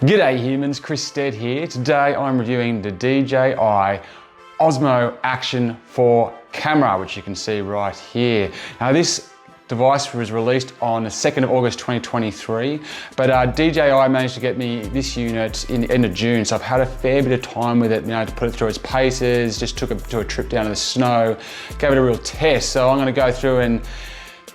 G'day humans, Chris Stead here. Today I'm reviewing the DJI Osmo Action 4 camera, which you can see right here. Now this device was released on the 2nd of August 2023, but DJI managed to get me this unit in the end of June, so I've had a fair bit of time with it, to put it through its paces, just took it to a trip down to the snow, gave it a real test. So I'm going to go through and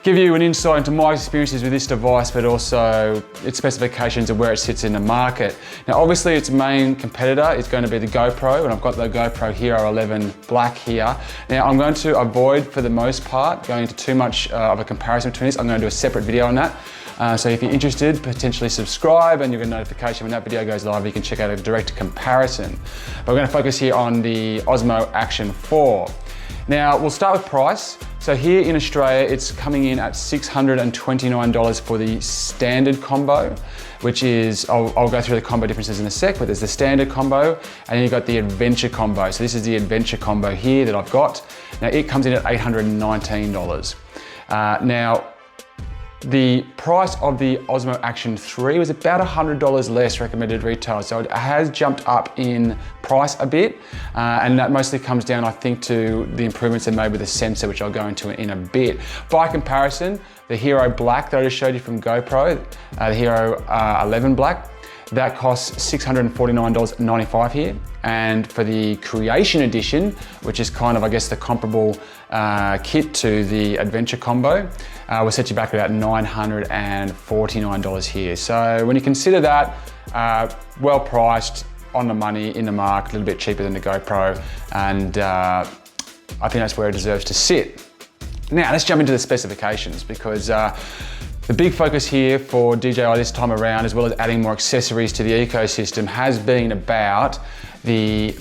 give you an insight into my experiences with this device, but also its specifications and where it sits in the market. Now, obviously its main competitor is going to be the GoPro, and I've got the GoPro Hero 11 Black here. Now, I'm going to avoid, for the most part, going into too much of a comparison between this. I'm going to do a separate video on that. So if you're interested, potentially subscribe and you'll get a notification when that video goes live. You can check out a direct comparison. But we're going to focus here on the Osmo Action 4. Now, we'll start with price. So here in Australia, it's coming in at $629 for the standard combo, which is, I'll go through the combo differences in a sec, but there's the standard combo, and then you've got the adventure combo. So this is the adventure combo here that I've got. Now it comes in at $819. Now, the price of the Osmo Action 3 was about $100 less recommended retail, so it has jumped up in price a bit, and that mostly comes down, I think, to the improvements they made with the sensor, which I'll go into in a bit. By comparison, the Hero Black that I just showed you from GoPro, the Hero 11 Black, that costs $649.95 here. And for the Creation Edition, which is kind of, I guess, the comparable kit to the Adventure Combo, will set you back at about $949 here. So when you consider that, well priced, on the money, in the mark, a little bit cheaper than the GoPro, and I think that's where it deserves to sit. Now let's jump into the specifications, because the big focus here for DJI this time around, as well as adding more accessories to the ecosystem, has been about the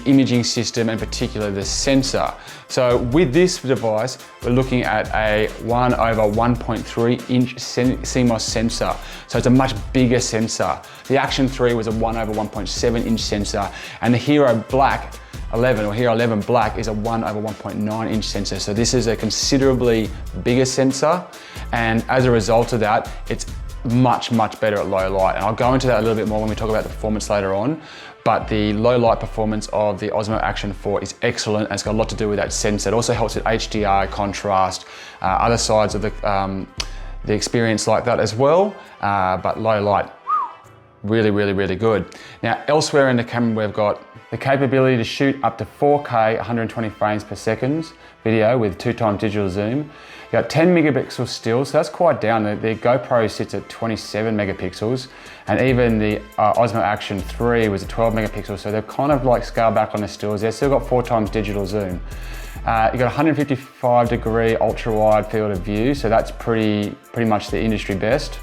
imaging system, and particularly the sensor. So with this device, we're looking at a 1/1.3 inch CMOS sensor. So it's a much bigger sensor. The Action 3 was a 1/1.7 inch sensor, and the Hero Black 11 or Hero 11 Black is a 1/1.9 inch sensor. So this is a considerably bigger sensor, and as a result of that, it's much better at low light. And I'll go into that a little bit more when we talk about the performance later on. But the low light performance of the Osmo Action 4 is excellent, and it's got a lot to do with that sensor. It also helps with HDR, contrast, other sides of the experience like that as well. But low light, really good. Now, elsewhere in the camera, we've got the capability to shoot up to 4K 120 frames per second video with 2x digital zoom. You got 10 megapixels still, so that's quite down. The GoPro sits at 27 megapixels, and even the Osmo Action 3 was at 12 megapixels, so they've kind of like scaled back on the stills. They've still got 4x digital zoom. You got 155-degree ultra-wide field of view, so that's pretty much the industry best.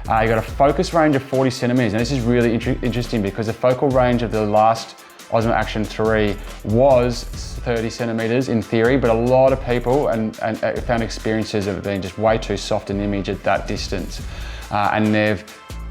You got a focus range of 40 centimeters, and this is really interesting because the focal range of the last Osmo Action 3 was 30 centimeters in theory, but a lot of people and found experiences of it being just way too soft an image at that distance. And they've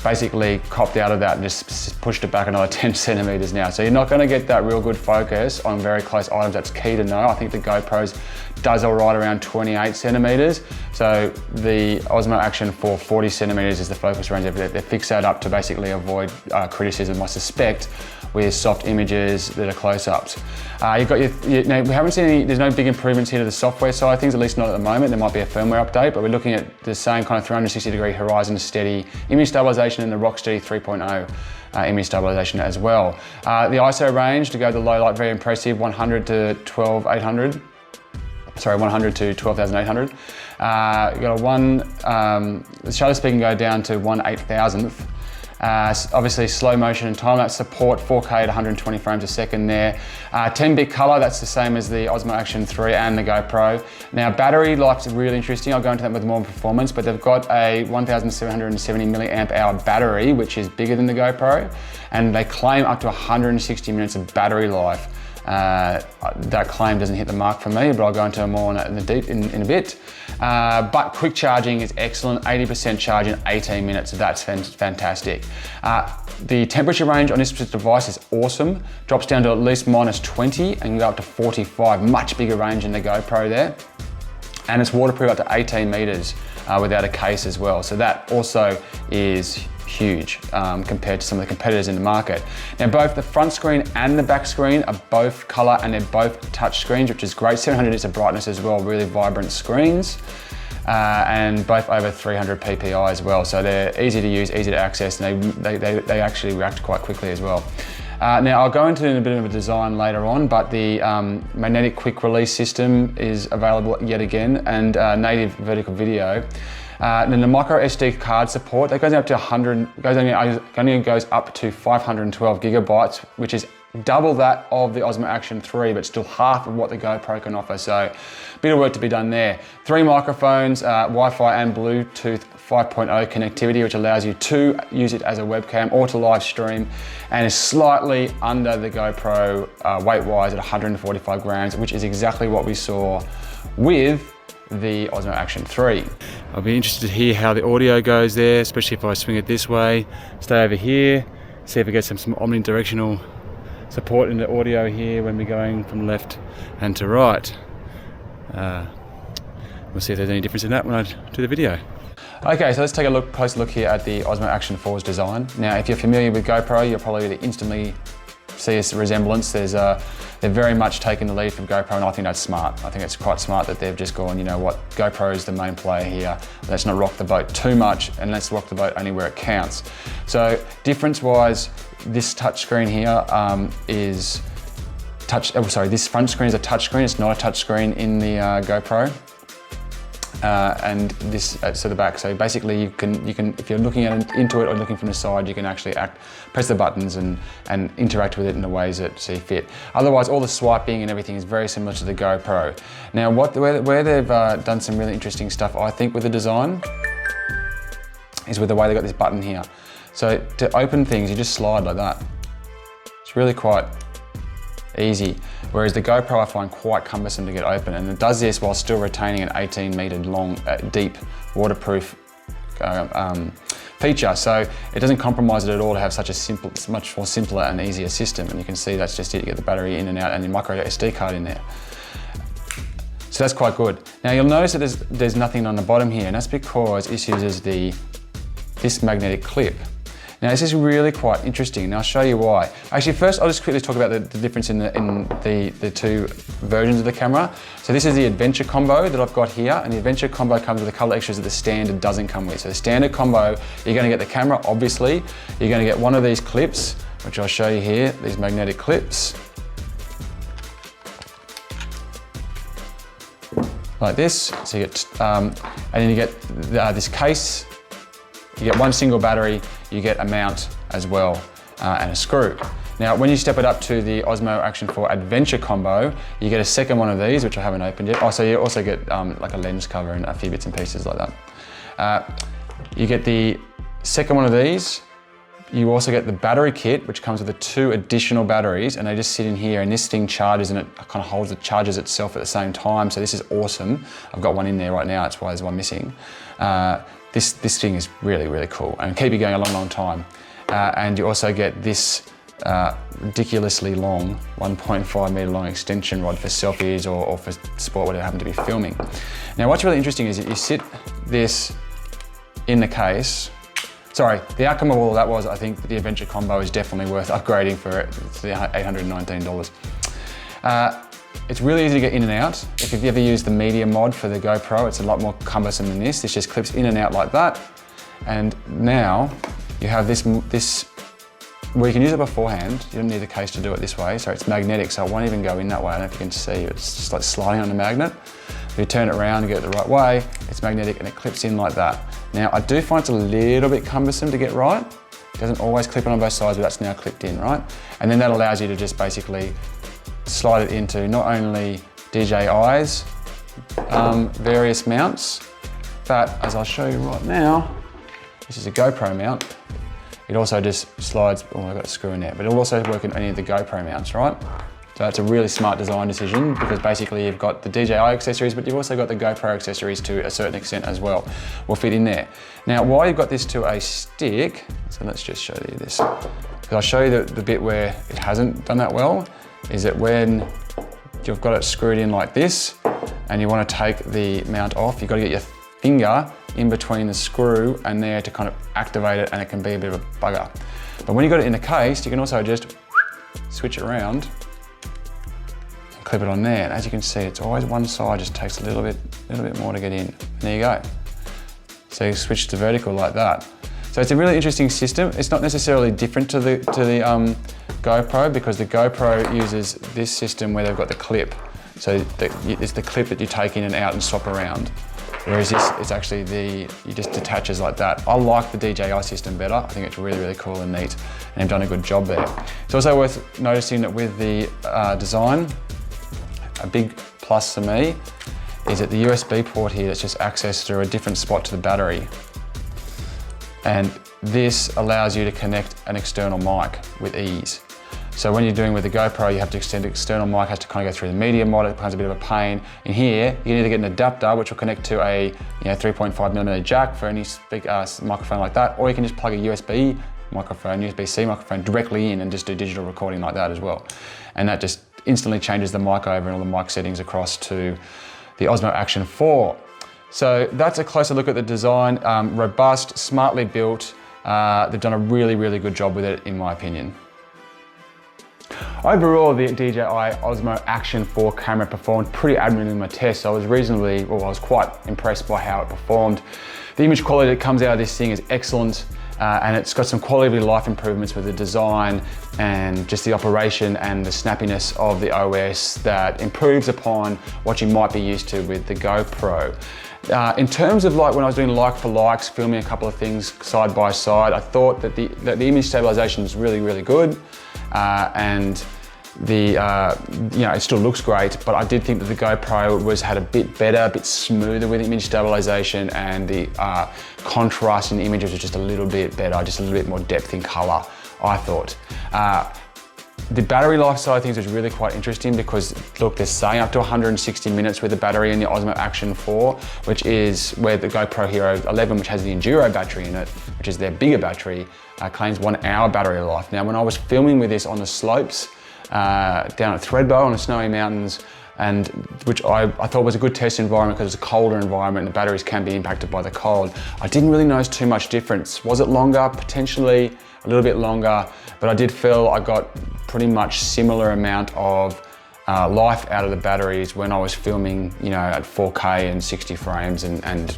basically copped out of that and just pushed it back another 10 centimeters now. So you're not going to get that real good focus on very close items. That's key to know. I think the GoPro's does all right around 28 centimeters. So the Osmo Action 4, 40 centimeters is the focus range. They fix that up to basically avoid criticism, I suspect, with soft images that are close-ups. You've got now, we haven't seen any, there's no big improvements here to the software side of things, at least not at the moment. There might be a firmware update, but we're looking at the same kind of 360-degree horizon steady image stabilization and the Rocksteady 3.0 image stabilization as well. The ISO range, to go to the low light, very impressive, 100 to 12,800. Sorry, 100 to 12,800. You got the shutter speed can go down to 1/8000th. Obviously slow motion and time-lapse support, 4K at 120 frames a second there. 10-bit color, that's the same as the Osmo Action 3 and the GoPro. Now, battery life's really interesting. I'll go into that with more performance, but they've got a 1,770 milliamp hour battery, which is bigger than the GoPro, and they claim up to 160 minutes of battery life. That claim doesn't hit the mark for me, but I'll go into more on that in a bit. But quick charging is excellent, 80% charge in 18 minutes, so that's fantastic. The temperature range on this device is awesome, drops down to at least -20 and can go up to 45, much bigger range than the GoPro there. And it's waterproof up to 18 meters without a case as well, so that also is huge compared to some of the competitors in the market. Now both the front screen and the back screen are both color and they're both touch screens, which is great. 700 nits of brightness as well, really vibrant screens. And both over 300 ppi as well. So they're easy to use, easy to access, and they actually react quite quickly as well. Now I'll go into a bit of a design later on, but the magnetic quick release system is available yet again, and native vertical video. Then the micro SD card support, that goes up to 100, goes up to 512 gigabytes, which is double that of the Osmo Action 3, but still half of what the GoPro can offer. So a bit of work to be done there. 3 microphones, Wi-Fi and Bluetooth 5.0 connectivity, which allows you to use it as a webcam or to live stream, and is slightly under the GoPro weight-wise at 145 grams, which is exactly what we saw with the Osmo Action 3. I'll be interested to hear how the audio goes there, especially if I swing it this way, stay over here, see if we get some omnidirectional support in the audio here when we're going from left and to right. We'll see if there's any difference in that when I do the video. Okay, so let's take a close look here at the Osmo Action 4's design. Now, if you're familiar with GoPro, you'll probably instantly see a resemblance. They're very much taking the lead from GoPro, and I think that's smart. I think it's quite smart that they've just gone, you know what, GoPro is the main player here. Let's not rock the boat too much, and let's rock the boat only where it counts. So difference-wise, this touchscreen here this front screen is a touchscreen. It's not a touchscreen in the GoPro. And this to the back. So basically, you can if you're looking into it or looking from the side, you can actually press the buttons and interact with it in the ways that see fit. Otherwise, all the swiping and everything is very similar to the GoPro. Now, where they've done some really interesting stuff, I think, with the design, is with the way they got this button here. So to open things, you just slide like that. It's really quite easy. Whereas the GoPro I find quite cumbersome to get open, and it does this while still retaining an 18-meter long, deep, waterproof feature. So it doesn't compromise it at all to have such a much more simpler and easier system. And you can see that's just it. You get the battery in and out, and your micro SD card in there. So that's quite good. Now you'll notice that there's nothing on the bottom here, and that's because this uses this magnetic clip. Now this is really quite interesting, and I'll show you why. Actually, first I'll just quickly talk about the difference in the two versions of the camera. So this is the Adventure combo that I've got here, and the Adventure combo comes with the color extras that the standard doesn't come with. So the standard combo, you're going to get the camera, obviously. You're going to get one of these clips, which I'll show you here, these magnetic clips. Like this, so you get, and then you get this case. You get one single battery, you get a mount as well, and a screw. Now, when you step it up to the Osmo Action 4 Adventure combo, you get a second one of these, which I haven't opened yet. Oh, so you also get like a lens cover and a few bits and pieces like that. You get the second one of these. You also get the battery kit, which comes with the 2 additional batteries, and they just sit in here, and this thing charges, and it kind of charges itself at the same time. So this is awesome. I've got one in there right now, that's why there's one missing. This thing is really, really cool and keep you going a long, long time. And you also get this ridiculously long, 1.5 meter long extension rod for selfies or for sport, whatever you happen to be filming. Now, what's really interesting is that you sit this in the case. Sorry, the outcome of all of that was, I think the Adventure combo is definitely worth upgrading for the $819. It's really easy to get in and out. If you've ever used the media mod for the GoPro, it's a lot more cumbersome than this. This just clips in and out like that. And now you have this where you can use it beforehand. You don't need the case to do it this way. So it's magnetic, so it won't even go in that way. I don't know if you can see, it's just like sliding on a magnet. If you turn it around and get it the right way, it's magnetic and it clips in like that. Now, I do find it's a little bit cumbersome to get right. It doesn't always clip on both sides, but that's now clipped in, right? And then that allows you to just basically slide it into not only DJI's various mounts, but as I'll show you right now, this is a GoPro mount. It also just slides, oh, I've got a screw in there, but it'll also work in any of the GoPro mounts, right? So it's a really smart design decision because basically you've got the DJI accessories, but you've also got the GoPro accessories to a certain extent as well, will fit in there. Now, why you've got this to a stick, so let's just show you this. Because I'll show you the bit where it hasn't done that well, is that when you've got it screwed in like this, and you want to take the mount off, you've got to get your finger in between the screw and there to kind of activate it, and it can be a bit of a bugger. But when you got it in the case, you can also just switch it around and clip it on there. And as you can see, it's always one side just takes a little bit more to get in. And there you go. So you switch to vertical like that. So it's a really interesting system. It's not necessarily different to the GoPro, because the GoPro uses this system where they've got the clip. So it's the clip that you take in and out and swap around. Whereas this, it's actually you just detaches like that. I like the DJI system better. I think it's really, really cool and neat, and they've done a good job there. It's also worth noticing that with the design, a big plus for me is that the USB port here that's just accessed through a different spot to the battery. And this allows you to connect an external mic with ease. So when you're doing with the GoPro, you have to extend the external mic, has to kind of go through the media mod, it becomes a bit of a pain. In here, you can either get an adapter, which will connect to a 3.5mm jack for any microphone like that, or you can just plug a USB microphone, USB-C microphone directly in and just do digital recording like that as well. And that just instantly changes the mic over and all the mic settings across to the Osmo Action 4. So that's a closer look at the design. Robust, smartly built. They've done a really, really good job with it, in my opinion. Overall, the DJI Osmo Action 4 camera performed pretty admirably in my test. I was quite impressed by how it performed. The image quality that comes out of this thing is excellent, and it's got some quality of life improvements with the design and just the operation and the snappiness of the OS that improves upon what you might be used to with the GoPro. In terms of when I was doing like for likes, filming a couple of things side by side, I thought that the image stabilization is really, really good. And it still looks great, but I did think that the GoPro had a bit better, a bit smoother with image stabilization, and the contrast in the images was just a little bit better, just a little bit more depth in color, I thought. The battery life side of things is really quite interesting because, look, they're saying up to 160 minutes with the battery in the Osmo Action 4, which is where the GoPro Hero 11, which has the Enduro battery in it, which is their bigger battery, claims 1 hour battery life. Now, when I was filming with this on the slopes, down at Threadbow on the snowy mountains, and which I thought was a good test environment because it's a colder environment and the batteries can be impacted by the cold. I didn't really notice too much difference. Was it longer? Potentially a little bit longer, but I did feel I got pretty much similar amount of life out of the batteries when I was filming, at 4K and 60 frames and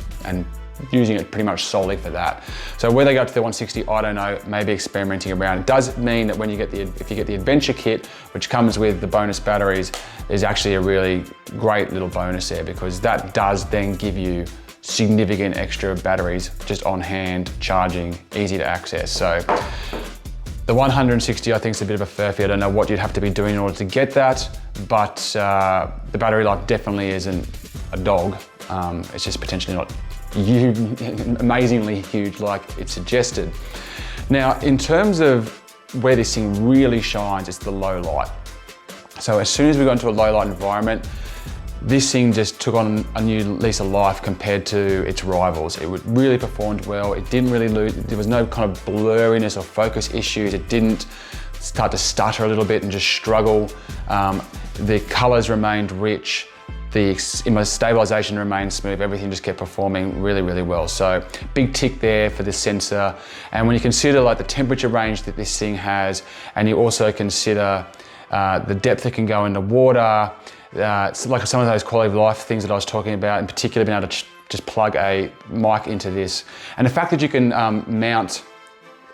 using it pretty much solely for that. So where they go up to the 160, I don't know, maybe experimenting around. It does mean that when you get if you get the Adventure Kit, which comes with the bonus batteries, is actually a really great little bonus there, because that does then give you significant extra batteries just on hand, charging, easy to access. So the 160 I think is a bit of a furphy. I don't know what you'd have to be doing in order to get that, but the battery life definitely isn't a dog. It's just potentially not amazingly huge like it's suggested. Now, in terms of where this thing really shines, it's the low light. So as soon as we got into a low light environment, this thing just took on a new lease of life compared to its rivals. It really performed well. It didn't really lose, there was no kind of blurriness or focus issues. It didn't start to stutter a little bit and just struggle. The colors remained rich. The stabilization remained smooth. Everything just kept performing really, really well. So big tick there for this sensor. And when you consider the temperature range that this thing has, and you also consider the depth it can go into water, it's like some of those quality of life things that I was talking about, in particular being able to just plug a mic into this. And the fact that you can mount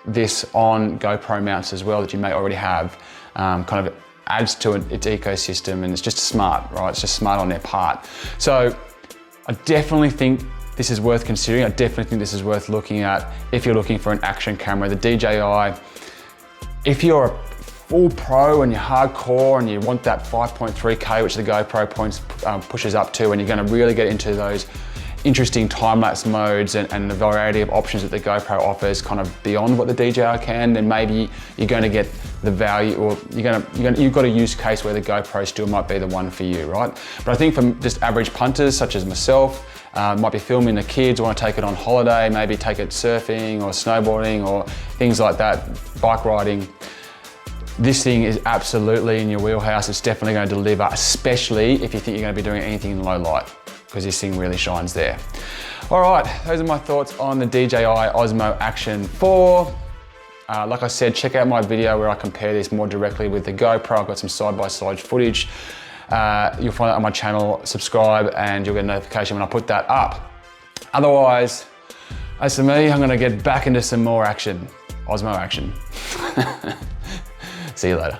this on GoPro mounts as well that you may already have, kind of adds to its ecosystem, and it's just smart, right? It's just smart on their part. So I definitely think this is worth considering. I definitely think this is worth looking at if you're looking for an action camera. The DJI, if you're a full pro and you're hardcore and you want that 5.3K, which the GoPro pushes up to, and you're gonna really get into those interesting time-lapse modes and the variety of options that the GoPro offers kind of beyond what the DJI can, then maybe you're going to get the value, or you've got a use case where the GoPro still might be the one for you, right? But I think for just average punters such as myself, might be filming the kids, want to take it on holiday, maybe take it surfing or snowboarding or things like that, bike riding, this thing is absolutely in your wheelhouse. It's definitely going to deliver, especially if you think you're going to be doing anything in low light. because this thing really shines there. All right, those are my thoughts on the DJI Osmo Action 4. Like I said, check out my video where I compare this more directly with the GoPro. I've got some side-by-side footage. You'll find that on my channel. Subscribe and you'll get a notification when I put that up. Otherwise, as for me, I'm gonna get back into some more action. Osmo action. See you later.